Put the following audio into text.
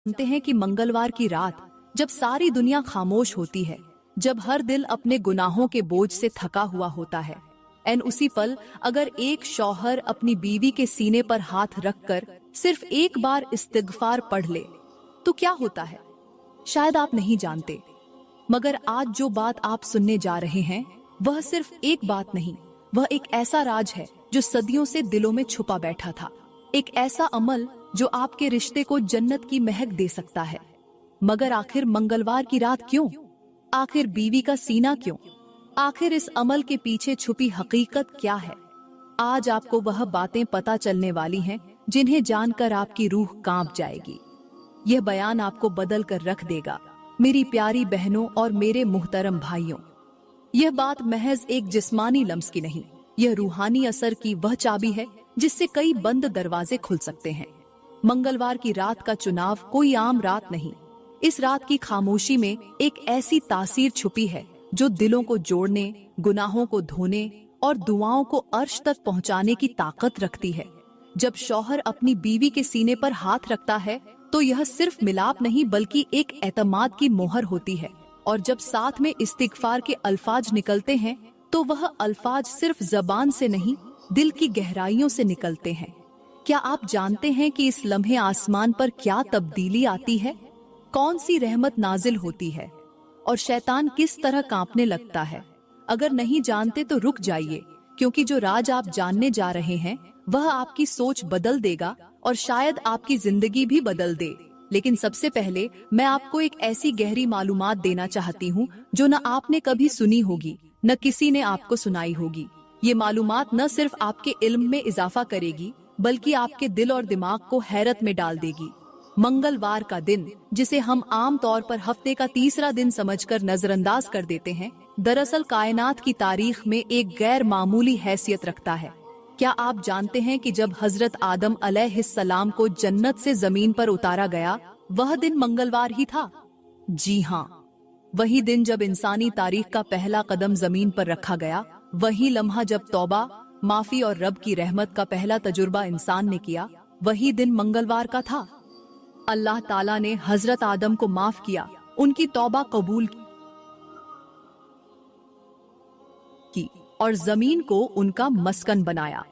जानते हैं कि मंगलवार की रात जब सारी दुनिया खामोश होती है, जब हर दिल अपने गुनाहों के बोझ से थका हुआ होता है, उसी पल अगर एक शौहर अपनी बीवी के सीने पर हाथ रखकर सिर्फ एक बार इस्तिग़फ़ार पढ़ ले तो क्या होता है, शायद आप नहीं जानते। मगर आज जो बात आप सुनने जा रहे हैं वह सिर्फ एक बात नहीं, वह एक ऐसा राज है जो सदियों से दिलों में छुपा बैठा था। एक ऐसा अमल जो आपके रिश्ते को जन्नत की महक दे सकता है। मगर आखिर मंगलवार की रात क्यों? आखिर बीवी का सीना क्यों? आखिर इस अमल के पीछे छुपी हकीकत क्या है? आज आपको वह बातें पता चलने वाली हैं जिन्हें जानकर आपकी रूह कांप जाएगी। यह बयान आपको बदल कर रख देगा। मेरी प्यारी बहनों और मेरे मुहतरम भाइयों, यह बात महज एक जिस्मानी लम्स की नहीं, यह रूहानी असर की वह चाबी है जिससे कई बंद दरवाजे खुल सकते हैं। मंगलवार की रात का चुनाव कोई आम रात नहीं। इस रात की खामोशी में एक ऐसी तासीर छुपी है जो दिलों को जोड़ने, गुनाहों को धोने और दुआओं को अर्श तक पहुंचाने की ताकत रखती है। जब शौहर अपनी बीवी के सीने पर हाथ रखता है तो यह सिर्फ मिलाप नहीं बल्कि एक एतमाद की मोहर होती है। और जब साथ में इस्तिग़फ़ार के अल्फाज निकलते हैं तो वह अल्फाज सिर्फ ज़बान से नहीं, दिल की गहराइयों से निकलते हैं। क्या आप जानते हैं कि इस लम्हे आसमान पर क्या तब्दीली आती है? कौन सी रहमत नाजिल होती है और शैतान किस तरह कांपने लगता है? अगर नहीं जानते तो रुक जाइए, क्योंकि जो राज आप जानने जा रहे हैं वह आपकी सोच बदल देगा और शायद आपकी जिंदगी भी बदल दे। लेकिन सबसे पहले मैं आपको एक ऐसी गहरी मालूमात देना चाहती हूँ जो न आपने कभी सुनी होगी, न किसी ने आपको सुनाई होगी। ये मालूमात न सिर्फ आपके इल्म में इजाफा करेगी बल्कि आपके दिल और दिमाग को हैरत में डाल देगी। मंगलवार का दिन, जिसे हम आम तौर पर हफ्ते का तीसरा दिन समझकर नजरअंदाज कर देते हैं, दरअसल कायनात की तारीख में एक गैर मामूली हैसियत रखता है। क्या आप जानते हैं कि जब हजरत आदम अलैहिस्सलाम को जन्नत से जमीन पर उतारा गया वह दिन मंगलवार ही था? जी हाँ, वही दिन जब इंसानी तारीख का पहला कदम जमीन पर रखा गया, वही लम्हा जब तौबा, माफी और रब की रहमत का पहला तजुर्बा इंसान ने किया, वही दिन मंगलवार का था। अल्लाह ताला ने हजरत आदम को माफ किया, उनकी तौबा कबूल की और जमीन को उनका मस्कन बनाया।